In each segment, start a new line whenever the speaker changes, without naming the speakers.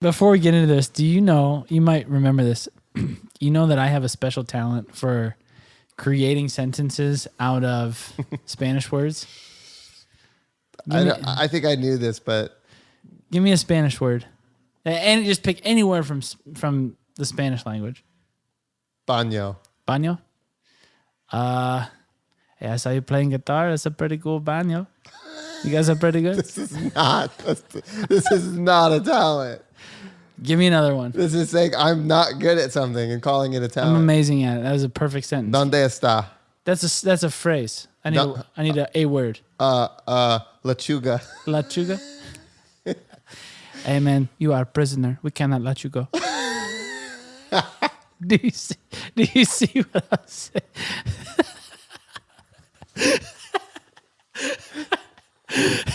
Before we get into this, do you know, you might remember this, you know that I have a special talent for creating sentences out of Spanish words?
I think I knew this, but...
Give me a Spanish word. And just pick any word from the Spanish language.
Baño.
Baño? Yeah, I saw you playing guitar. That's a pretty cool baño. You guys are pretty good.
This is not a talent.
Give me another one.
This is saying I'm not good at something and calling it a talent.
I'm amazing at it. That was a perfect sentence.
¿Dónde está?
That's a phrase. I need a word.
Lechuga.
Lechuga? Hey man, you are a prisoner. We cannot let you go. Do you see what I'm saying?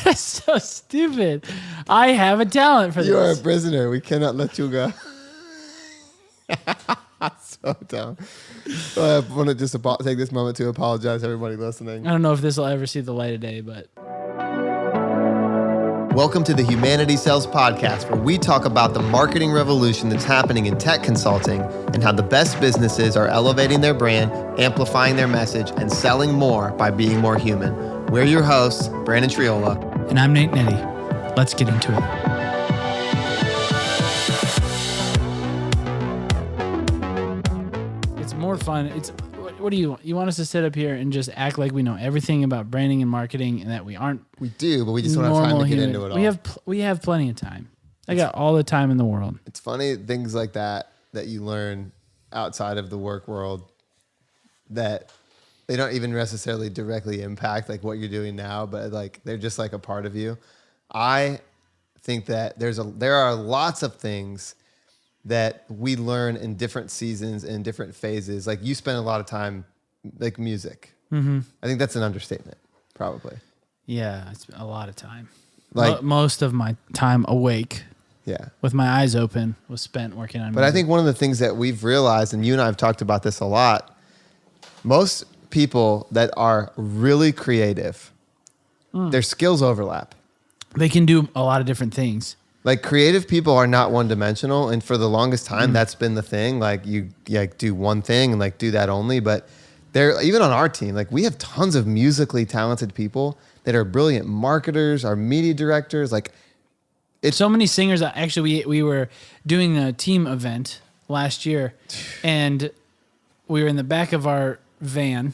That's so stupid. I have a talent for this.
You are a prisoner. We cannot let you go. So dumb. I want to just take this moment to apologize to everybody listening.
I don't know if this will ever see the light of day, but...
Welcome to the Humanity Sales Podcast, where we talk about the marketing revolution that's happening in tech consulting and how the best businesses are elevating their brand, amplifying their message, and selling more by being more human. We're your hosts, Brandon Triola.
And I'm Nate Nettie. Let's get into it. It's more fun. What do you want? You want us to sit up here and just act like we know everything about branding and marketing and that we aren't...
We do, but we just don't have time to get into it all.
We have plenty of time. I got all the time in the world.
It's funny, things like that you learn outside of the work world that... They don't even necessarily directly impact like what you're doing now, but like they're just like a part of you. I think that there are lots of things that we learn in different seasons and different phases. Like you spend a lot of time like music. Mm-hmm. I think that's an understatement, probably.
Yeah, it's a lot of time.
Like
most of my time awake,
yeah,
with my eyes open, was spent working on music.
But I think one of the things that we've realized, and you and I have talked about this a lot, most people that are really creative, their skills overlap.
They can do a lot of different things.
Like creative people are not one dimensional, and for the longest time, that's been the thing. Like you do one thing and like do that only. But they're even on our team. Like we have tons of musically talented people that are brilliant marketers, our media directors. Like
it's so many singers. Actually, we were doing a team event last year, and we were in the back of our van.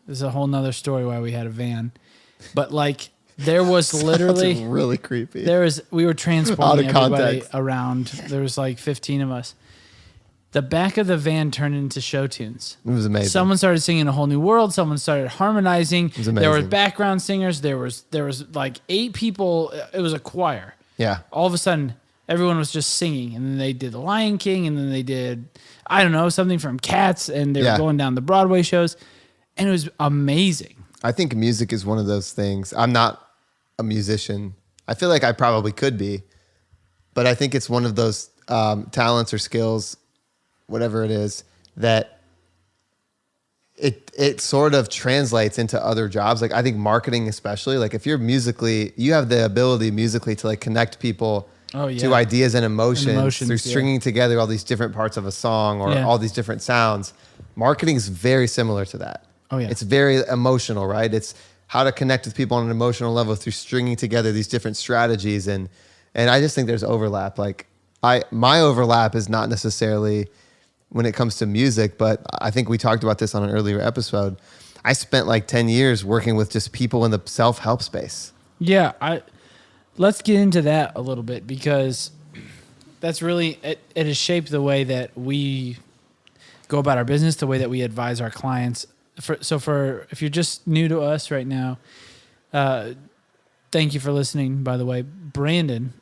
This is a whole nother story why we had a van, but like there was literally
really creepy.
We were transporting everybody around. There was like 15 of us. The back of the van turned into show tunes.
It was amazing.
Someone started singing A Whole New World. Someone started harmonizing.
It was amazing.
There were background singers. There was like 8 people. It was a choir.
Yeah.
All of a sudden, everyone was just singing, and then they did The Lion King, and then they did, I don't know, something from Cats, and they were going down the Broadway shows, and it was amazing.
I think music is one of those things. I'm not a musician. I feel like I probably could be, but I think it's one of those talents or skills, whatever it is, that it sort of translates into other jobs. Like I think marketing especially, like if you're musically, you have the ability musically to like connect people to ideas and emotions through stringing together all these different parts of a song or all these different sounds. Marketing is very similar to that.
Oh yeah.
It's very emotional, right? It's how to connect with people on an emotional level through stringing together these different strategies. And I just think there's overlap. Like my overlap is not necessarily when it comes to music, but I think we talked about this on an earlier episode. I spent like 10 years working with just people in the self-help space.
Yeah. Let's get into that a little bit, because that's really, it has shaped the way that we go about our business, the way that we advise our clients. If you're just new to us right now, thank you for listening, by the way. Brandon,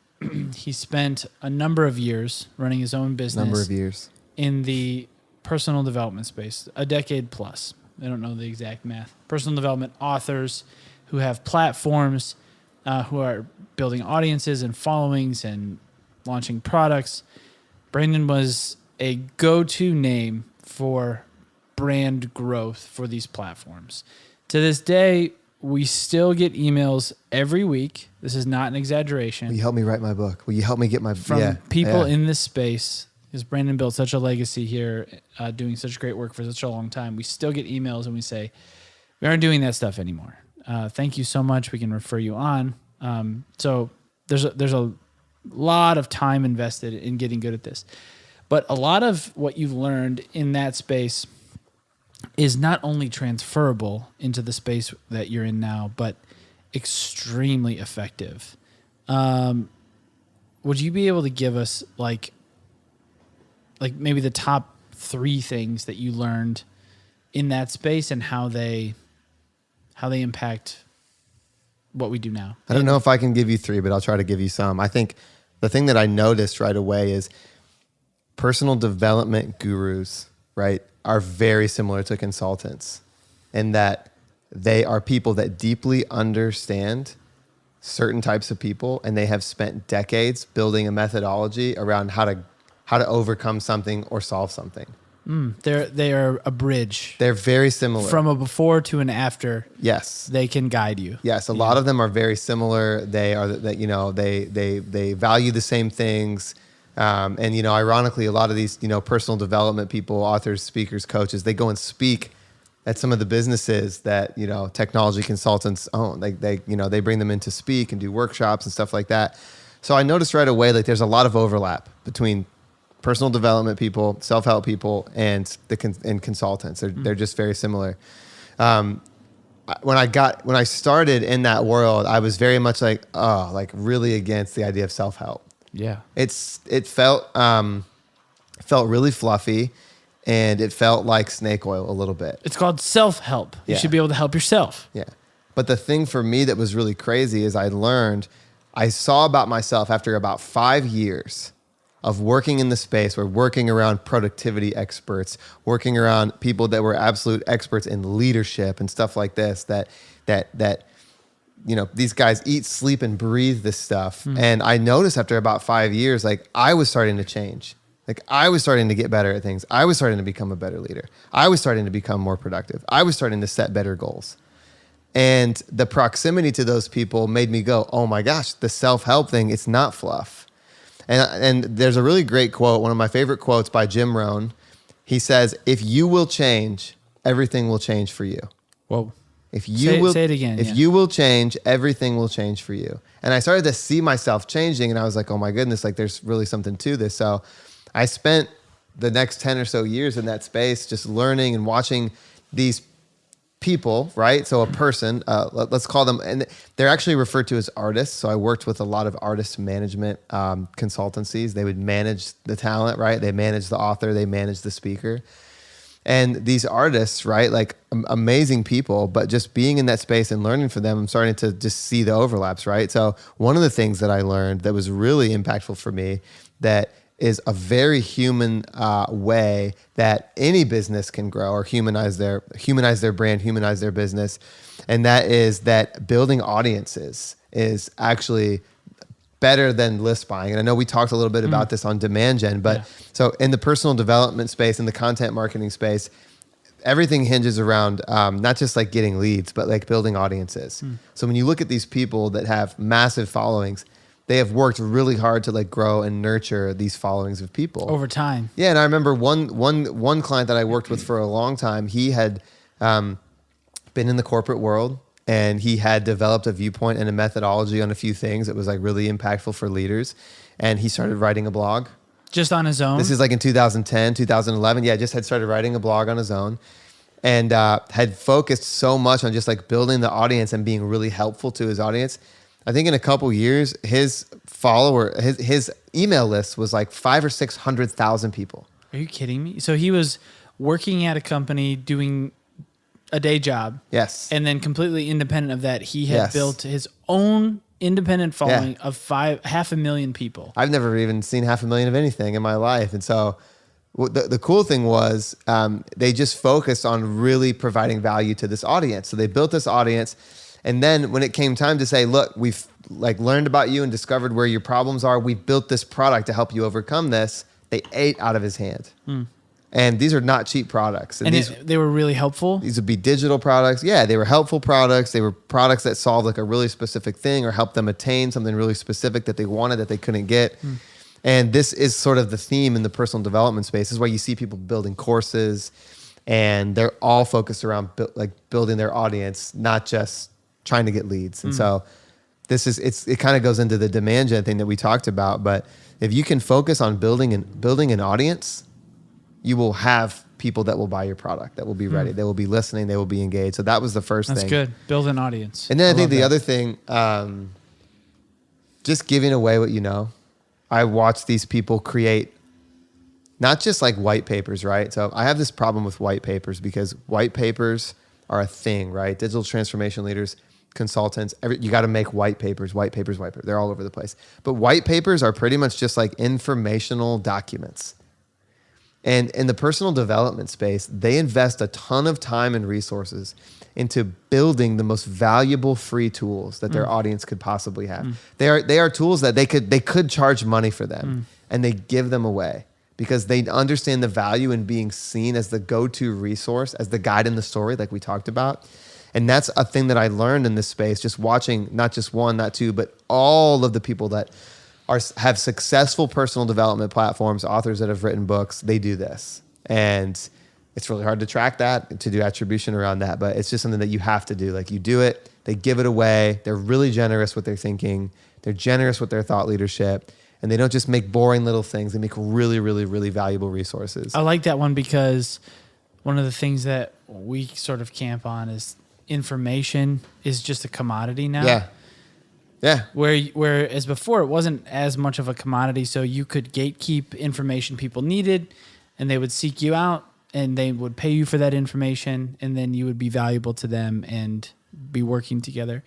he spent a number of years running his own business. In the personal development space, a decade plus. I don't know the exact math. Personal development authors who have platforms, who are building audiences and followings and launching products. Brandon was a go-to name for brand growth for these platforms. To this day, we still get emails every week. This is not an exaggeration.
Will you help me write my book? Will you help me get my
from people in this space? Because Brandon built such a legacy here, doing such great work for such a long time. We still get emails and we say, we aren't doing that stuff anymore. Thank you so much. We can refer you on. So there's a lot of time invested in getting good at this. But a lot of what you've learned in that space is not only transferable into the space that you're in now, but extremely effective. Would you be able to give us like maybe the top 3 things that you learned in that space and how they impact what we do now?
I don't know if I can give you 3, but I'll try to give you some. I think the thing that I noticed right away is personal development gurus, right, are very similar to consultants in that they are people that deeply understand certain types of people, and they have spent decades building a methodology around how to overcome something or solve something.
They are a bridge.
They're very similar.
From a before to an after.
Yes.
They can guide you.
Yes, a lot of them are very similar. They are that they value the same things. And ironically, a lot of these personal development people, authors, speakers, coaches, they go and speak at some of the businesses that technology consultants own. They bring them in to speak and do workshops and stuff like that. So I noticed right away there's a lot of overlap between personal development people, self-help people, and consultants. They're just very similar. When I started in that world, I was very much really against the idea of self-help.
Yeah,
it felt really fluffy, and it felt like snake oil a little bit.
It's called self-help. You should be able to help yourself.
Yeah, but the thing for me that was really crazy is I saw about myself after about 5 years of working in the space, or working around productivity experts, working around people that were absolute experts in leadership and stuff like this, that these guys eat, sleep, and breathe this stuff. And I noticed after about 5 years, I was starting to change. I was starting to get better at things. I was starting to become a better leader. I was starting to become more productive. I was starting to set better goals. And the proximity to those people made me go, oh my gosh, the self-help thing, it's not fluff. And there's a really great quote, one of my favorite quotes by Jim Rohn. He says, if you will change, everything will change for you.
Whoa.
Say it again. If you will change, everything will change for you. And I started to see myself changing, and I was like, oh my goodness, there's really something to this. So I spent the next 10 or so years in that space just learning and watching these people, right? So a person, let's call them, and they're actually referred to as artists. So I worked with a lot of artist management consultancies. They would manage the talent, right? They manage the author, they manage the speaker. And these artists, right, amazing people, but just being in that space and learning from them, I'm starting to just see the overlaps, right? So one of the things that I learned that was really impactful for me, that is a very human way that any business can grow or humanize their brand, humanize their business. And that is that building audiences is actually better than list buying. And I know we talked a little bit about this on Demand Gen, but so in the personal development space, in the content marketing space, everything hinges around not just getting leads, but building audiences. So when you look at these people that have massive followings, they have worked really hard to grow and nurture these followings of people
over time.
Yeah, and I remember one client that I worked with for a long time. He had been in the corporate world, and he had developed a viewpoint and a methodology on a few things that was really impactful for leaders. And he started writing a blog.
Just on his own?
This is in 2010, 2011. Yeah, just had started writing a blog on his own, and had focused so much on just building the audience and being really helpful to his audience. I think in a couple years, his email list was 500,000 or 600,000 people.
Are you kidding me? So he was working at a company doing a day job.
Yes.
And then completely independent of that, he had built his own independent following of 500,000 people.
I've never even seen 500,000 of anything in my life. And so the cool thing was they just focused on really providing value to this audience. So they built this audience. And then when it came time to say, look, we've learned about you and discovered where your problems are. We built this product to help you overcome this. They ate out of his hand. And these are not cheap products.
And they were really helpful?
These would be digital products. Yeah, they were helpful products. They were products that solved like a really specific thing or helped them attain something really specific that they wanted that they couldn't get. And this is sort of the theme in the personal development space. This is why you see people building courses, and they're all focused around building their audience, not just trying to get leads. And so it kind of goes into the demand gen thing that we talked about. But if you can focus on building an audience, you will have people that will buy your product, that will be ready. They will be listening. They will be engaged. So that was the first thing.
That's good. Build an audience.
And then I think the other thing, just giving away what you know. I watch these people create not just like white papers, right? So I have this problem with white papers because white papers are a thing, right? Digital transformation leaders, consultants, you got to make white papers. They're all over the place. But white papers are pretty much just like informational documents. And in the personal development space, they invest a ton of time and resources into building the most valuable free tools that their audience could possibly have. They are tools that they could charge money for them, and they give them away because they understand the value in being seen as the go-to resource, as the guide in the story, like we talked about. And that's a thing that I learned in this space, just watching not just one, not two, but all of the people that have successful personal development platforms, authors that have written books. They do this, and it's really hard to track that, to do attribution around that, but it's just something that you have to do. Like, you do it, they give it away. They're really generous with their thinking. They're generous with their thought leadership, and they don't just make boring little things. They make really, really, really valuable resources.
I like that one because one of the things that we sort of camp on is information is just a commodity now.
Yeah. Yeah.
Whereas before it wasn't as much of a commodity, so you could gatekeep information people needed, and they would seek you out, and they would pay you for that information, and then you would be valuable to them and be working together.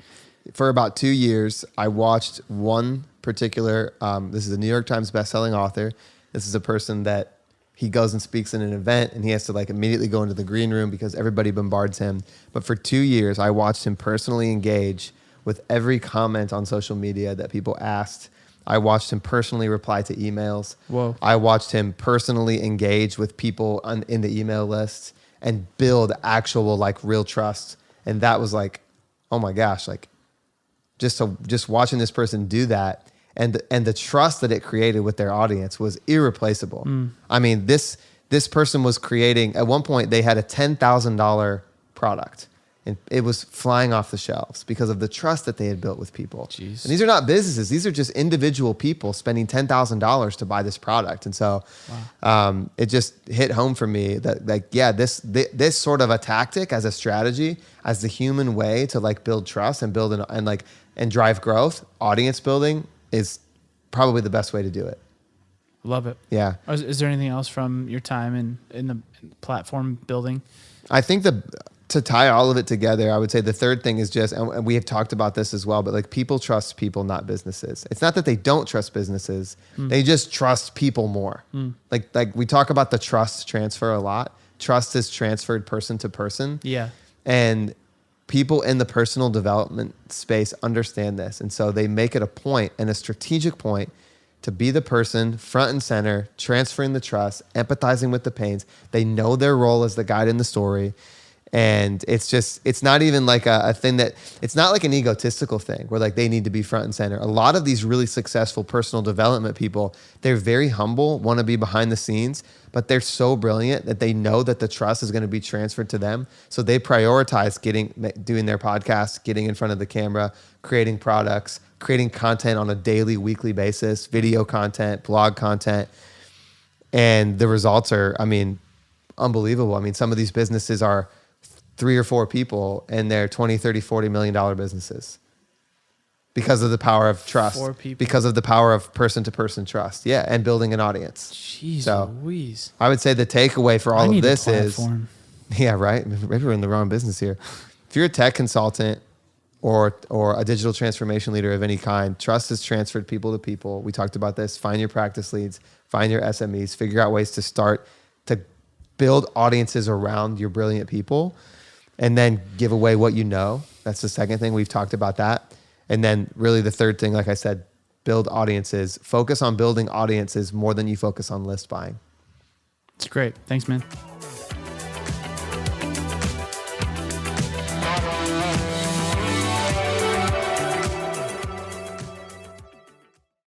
For about 2 years, I watched one particular, this is a New York Times bestselling author. This is a person that he goes and speaks in an event, and he has to like immediately go into the green room because everybody bombards him. But for 2 years, I watched him personally engage with every comment on social media that people asked. I watched him personally reply to emails.
Whoa.
I watched him personally engage with people in the email list and build actual like real trust. And that was like, oh my gosh, like just watching this person do that and the trust that it created with their audience was irreplaceable. I mean, this person was creating, at one point they had a $10,000 product. And it was flying off the shelves because of the trust that they had built with people.
Jeez.
And these are not businesses. These are just individual people spending $10,000 to buy this product. And so it just hit home for me that like, yeah, this sort of a tactic as a strategy, as the human way to like build trust and build and drive growth, audience building is probably the best way to do it.
Love it.
Yeah.
Is there anything else from your time in the platform building?
I think to tie all of it together, I would say the third thing is just, and we have talked about this as well, but like people trust people, not businesses. It's not that they don't trust businesses. They just trust people more. Like we talk about the trust transfer a lot. Trust is transferred person to person.
Yeah.
And people in the personal development space understand this. And so they make it a point and a strategic point to be the person front and center, transferring the trust, empathizing with the pains. They know their role as the guide in the story. And it's not even like a thing that, it's not like an egotistical thing where like they need to be front and center. A lot of these really successful personal development people, they're very humble, want to be behind the scenes, but they're so brilliant that they know that the trust is going to be transferred to them. So they prioritize doing their podcast, getting in front of the camera, creating products, creating content on a daily, weekly basis, video content, blog content. And the results are, I mean, unbelievable. I mean, some of these businesses are 3 or 4 people and they're $20, $30, $40 million businesses because of the power of trust,
4 people.
because of the power of person-to-person trust. Yeah. And building an audience.
Jeez Louise.
I would say the takeaway for all of this is, yeah, right. Maybe we're in the wrong business here. If you're a tech consultant or a digital transformation leader of any kind, trust is transferred people to people. We talked about this. Find your practice leads, find your SMEs, figure out ways to start to build audiences around your brilliant people. And then give away what you know. That's the second thing. We've talked about that. And then really the third thing, like I said, build audiences. Focus on building audiences more than you focus on list buying.
It's great. Thanks, man.